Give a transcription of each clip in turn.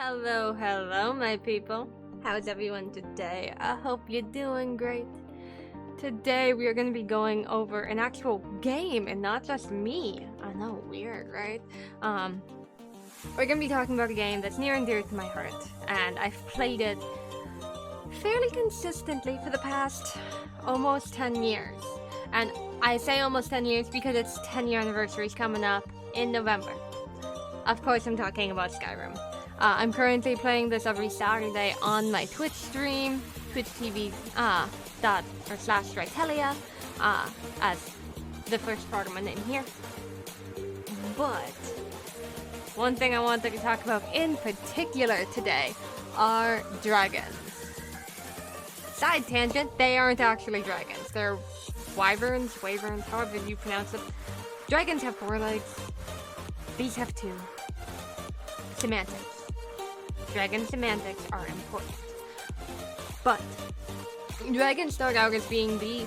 Hello, hello, my people. How's everyone today? I hope you're doing great. Today we are going to be going over an actual game and not just me. I know, weird, right? We're going to be talking about a game that's near and dear to my heart, and I've played it fairly consistently for the past almost 10 years. And I say almost 10 years because its 10-year anniversary is coming up in November. Of course, I'm talking about Skyrim. I'm currently playing this every Saturday on my Twitch stream, twitch.tv/Rytellia, as the first part of my name here. But one thing I wanted to talk about in particular today are dragons. Side tangent, they aren't actually dragons. They're wyverns, however you pronounce it. Dragons have 4 legs. These have 2. Semantics. Dragon semantics are important. But dragons start out as being the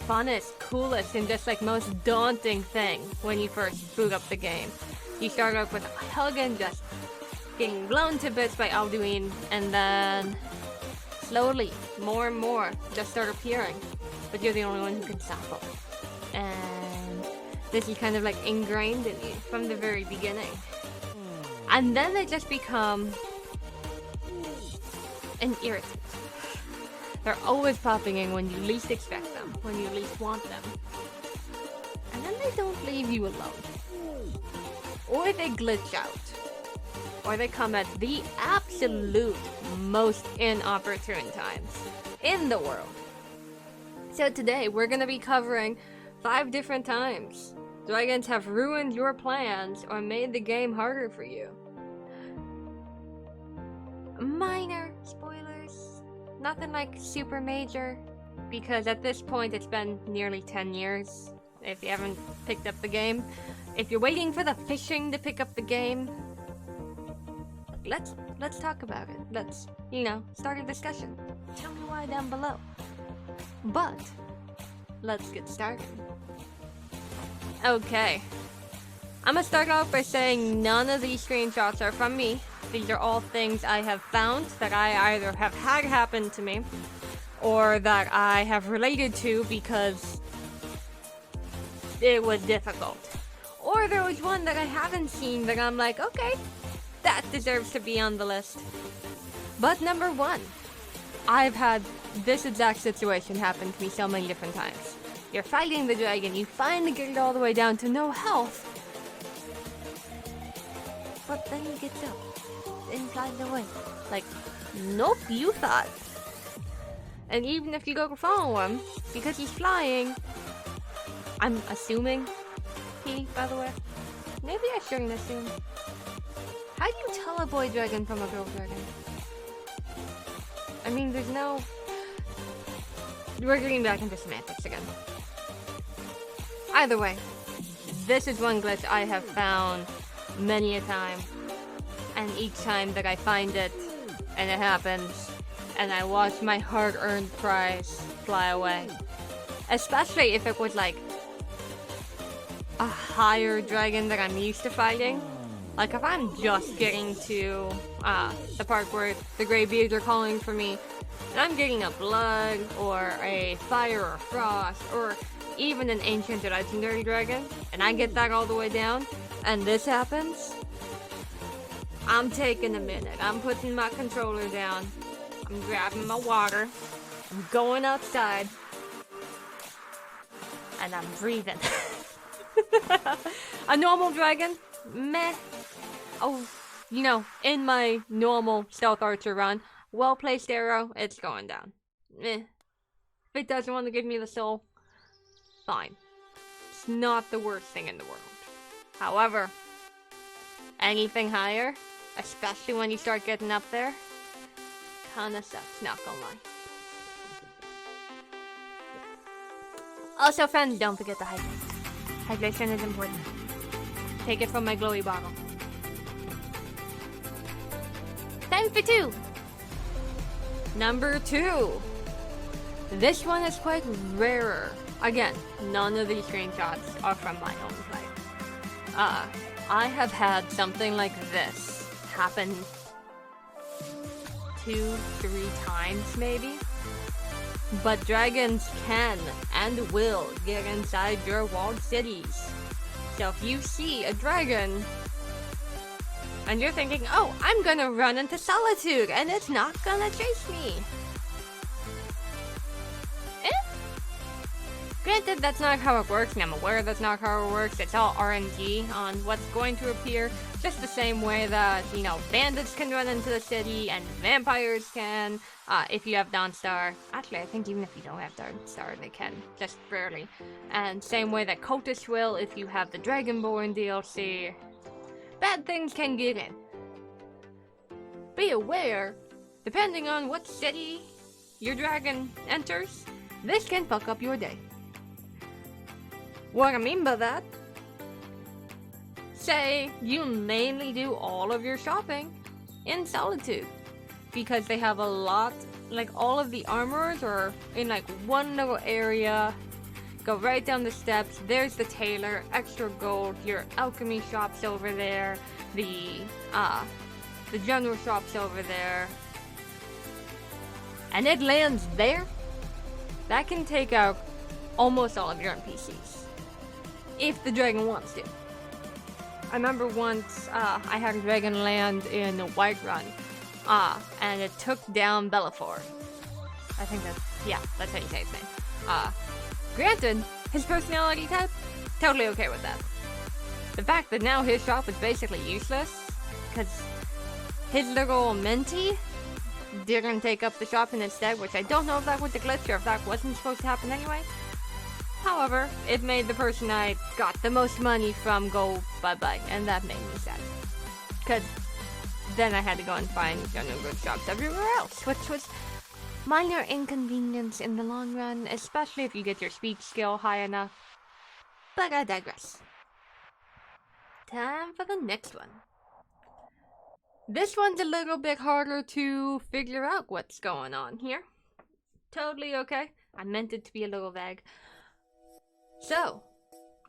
funnest, coolest, and just like most daunting thing when you first boot up the game. You start off with a Helgen just getting blown to bits by Alduin, and then slowly, more and more just start appearing. But you're the only one who can stop them. And this is kind of like ingrained in you from the very beginning. And then they just become an irritant. They're always popping in when you least expect them, when you least want them. And then they don't leave you alone. Or they glitch out. Or they come at the absolute most inopportune times in the world. So today we're gonna be covering 5 different times dragons have ruined your plans or made the game harder for you. Minor spoilers, nothing like super major, because at this point it's been nearly 10 years if you haven't picked up the game. If you're waiting for the fishing to pick up the game, let's talk about it. Let's, start a discussion. Tell me why down below. But let's get started. Okay, I'm gonna start off by saying none of these screenshots are from me. These are all things I have found that I either have had happen to me or that I have related to because it was difficult. Or there was one that I haven't seen that I'm like, okay, that deserves to be on the list. But number 1, I've had this exact situation happen to me so many different times. You're fighting the dragon, you finally get it all the way down to no health, but then he gets up and flies away. Like, nope, you thought. And even if you go follow him, because he's flying, I'm assuming by the way, maybe I shouldn't assume. How do you tell a boy dragon from a girl dragon? I mean, there's no... We're getting back into semantics again. Either way, this is one glitch I have found many a time. And each time that I find it, and it happens, and I watch my hard-earned prize fly away. Especially if it was like a higher dragon that I'm used to fighting. Like if I'm just getting to the part where the Greybeards are calling for me, and I'm getting a blood, or a fire or frost, or even an ancient or legendary dragon, and I get that all the way down, and this happens, I'm taking a minute. I'm putting my controller down. I'm grabbing my water. I'm going outside. And I'm breathing. A normal dragon? Meh. Oh, in my normal stealth archer run, well-placed arrow, it's going down. Meh. If it doesn't want to give me the soul, fine. It's not the worst thing in the world. However, anything higher, especially when you start getting up there, kinda sucks, not gonna lie. Also, friends, don't forget to hydrate. Hydration is important. Take it from my glowy bottle. Time for 2! Number 2. This one is quite rarer. Again, none of these screenshots are from my own play. I have had something like this happen 2, 3 times maybe. But dragons can and will get inside your walled cities. So if you see a dragon and you're thinking, oh, I'm gonna run into solitude and it's not gonna chase me. Granted, that's not how it works, and I'm aware that's not how it works. It's all RNG on what's going to appear. Just the same way that, you know, bandits can run into the city and vampires can, if you have Dawnstar. Actually, I think even if you don't have Dawnstar, they can, just rarely. And same way that cultists will if you have the Dragonborn DLC. Bad things can get in. Be aware, depending on what city your dragon enters, this can fuck up your day. What I mean by that, say you mainly do all of your shopping in Solitude, because they have a lot, like all of the armorers are in like one little area. Go right down the steps, there's the tailor, extra gold, your alchemy shop's over there, the general shop's over there, and it lands there. That can take out almost all of your NPCs. If the dragon wants to. I remember once I had a dragon land in Whiterun, and it took down Bellafor. I think that's how you say his name. Granted, his personality type, totally okay with that. The fact that now his shop is basically useless, because his little Menti didn't take up the shop in instead, which I don't know if that was a glitch or if that wasn't supposed to happen anyway. However, it made the person I got the most money from go bye-bye, and that made me sad. Because then I had to go and find general good shops everywhere else, which was minor inconvenience in the long run, especially if you get your speech skill high enough. But I digress. Time for the next one. This one's a little bit harder to figure out what's going on here. Totally okay. I meant it to be a little vague. So,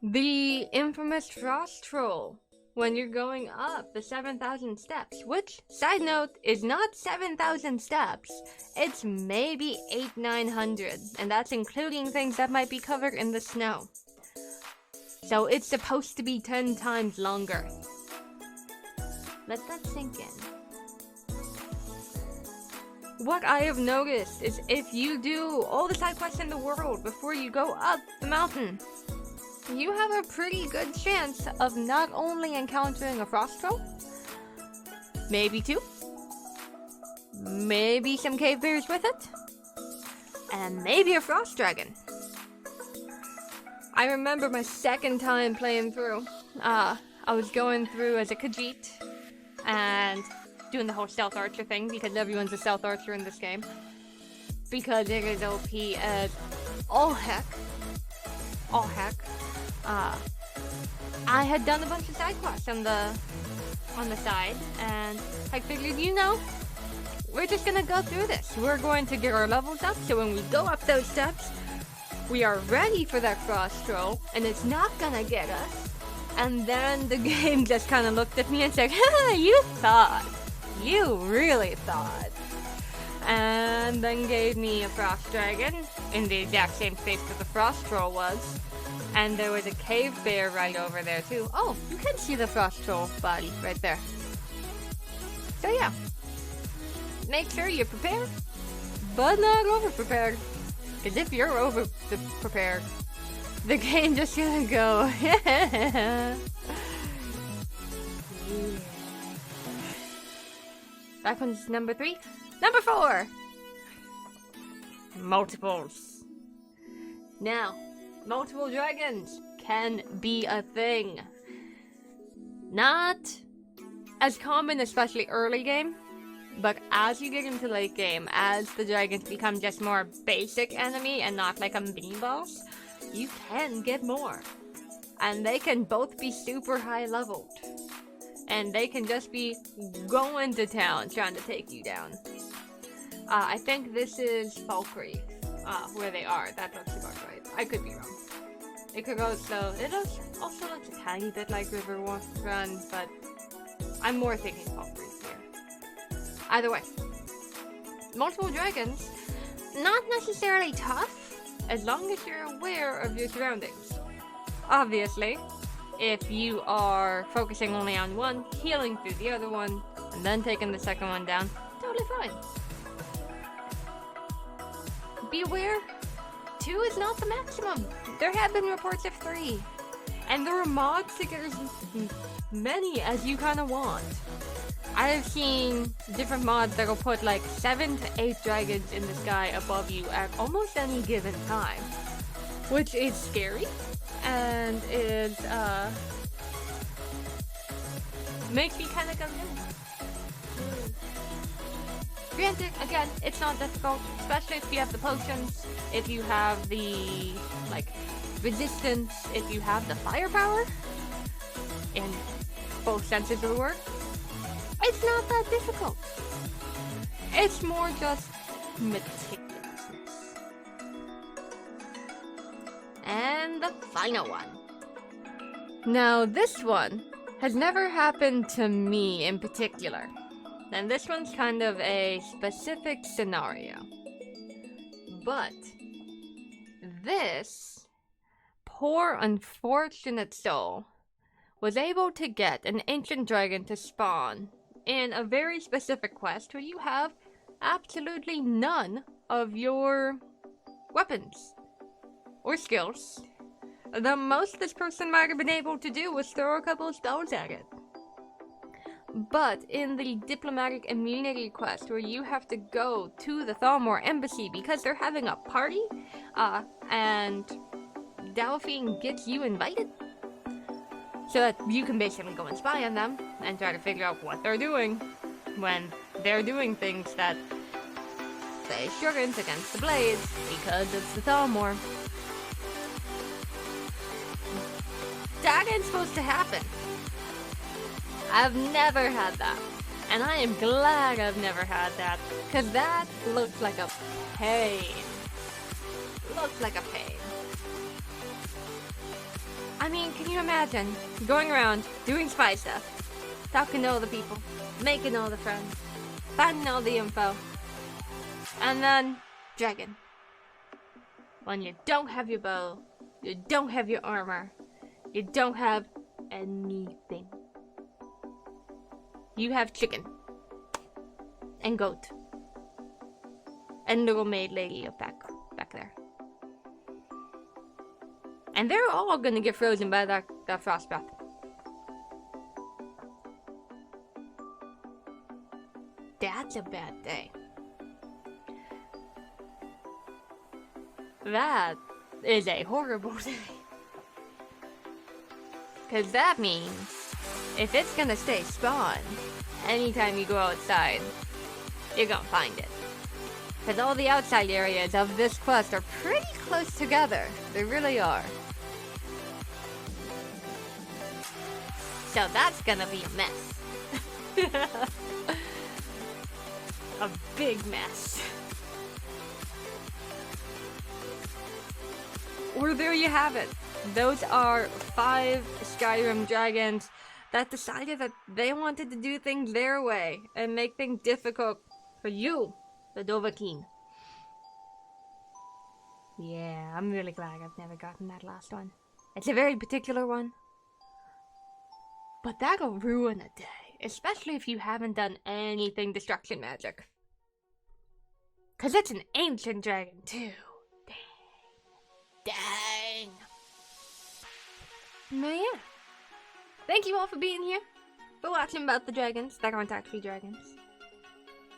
the infamous Frost Troll, when you're going up the 7,000 steps, which, side note, is not 7,000 steps, it's maybe 800-900, and that's including things that might be covered in the snow. So it's supposed to be 10 times longer. Let that sink in. What I have noticed is if you do all the side quests in the world before you go up the mountain, you have a pretty good chance of not only encountering a frost troll, maybe two, maybe some cave bears with it, and maybe a frost dragon. I remember my second time playing through, I was going through as a Khajiit, and doing the whole stealth archer thing, because everyone's a stealth archer in this game. Because it is OP as all heck. All heck. I had done a bunch of side quests on the side, and I figured, you know, we're just gonna go through this. We're going to get our levels up, so when we go up those steps, we are ready for that frost troll, and it's not gonna get us. And then the game just kind of looked at me and said, "Ha, you thought. You really thought." And then gave me a frost dragon in the exact same space that the frost troll was. And there was a cave bear right over there too. Oh, you can see the frost troll body right there. So yeah, make sure you're prepared, but not over prepared. Because if you're over prepared, the game just gonna go. That one's number 3. Number 4! Multiples. Now, multiple dragons can be a thing. Not as common, especially early game, but as you get into late game, as the dragons become just more basic enemy and not like a mini boss, you can get more. And they can both be super high leveled. And they can just be going to town trying to take you down. I think this is Falkreath, where they are. That looks about right. I could be wrong. It could also, it also looks a tiny bit like River Run, but I'm more thinking Falkreath here. Either way, multiple dragons, not necessarily tough, as long as you're aware of your surroundings. Obviously, if you are focusing only on one, healing through the other one, and then taking the second one down, totally fine. Be aware, 2 is not the maximum. There have been reports of 3. And there are mods to get as many as you kind of want. I've seen different mods that'll put like 7 to 8 dragons in the sky above you at almost any given time. Which is scary. And is, makes me kind of go, Granted, again, it's not difficult, especially if you have the potions, if you have the, like, resistance, if you have the firepower, in both senses of the word. It's not that difficult. It's more just meticulousness. And the final one. Now, this one has never happened to me in particular. And this one's kind of a specific scenario. But this poor unfortunate soul was able to get an ancient dragon to spawn in a very specific quest where you have absolutely none of your weapons or skills. The most this person might have been able to do was throw a couple of spells at it. But in the diplomatic immunity quest where you have to go to the Thalmor embassy because they're having a party, and Dovahkin gets you invited so that you can basically go and spy on them and try to figure out what they're doing when they're doing things that say Shurgens against the Blades because it's the Thalmor. That ain't supposed to happen. I've never had that, and I am glad I've never had that, because that looks like a pain. Looks like a pain. I mean, can you imagine going around, doing spy stuff, talking to all the people, making all the friends, finding all the info, and then, dragon. When you don't have your bow, you don't have your armor, you don't have anything. You have chicken. And goat. And little maid lady up back there. And they're all gonna get frozen by that frost breath. That's a bad day. That is a horrible day. Cause that means if it's gonna stay spawned, anytime you go outside, you're gonna find it. Because all the outside areas of this quest are pretty close together. They really are. So that's gonna be a mess. A big mess. Or there you have it. Those are 5 Skyrim dragons that decided that they wanted to do things their way and make things difficult for you, the Dovahkin. Yeah, I'm really glad I've never gotten that last one. It's a very particular one. But that'll ruin a day, especially if you haven't done anything destruction magic. Cause it's an ancient dragon too. Dang. But yeah. Thank you all for being here, for watching about the dragons that aren't actually dragons.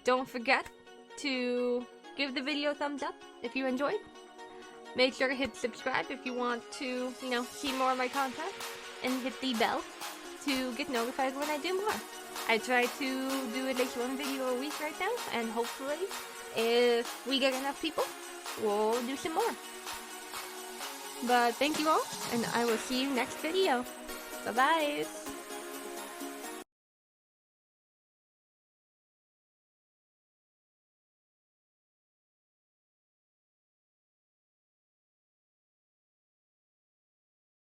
Don't forget to give the video a thumbs up if you enjoyed. Make sure to hit subscribe if you want to, see more of my content. And hit the bell to get notified when I do more. I try to do at least 1 video a week right now, and hopefully, if we get enough people, we'll do some more. But thank you all, and I will see you next video. Bye-bye.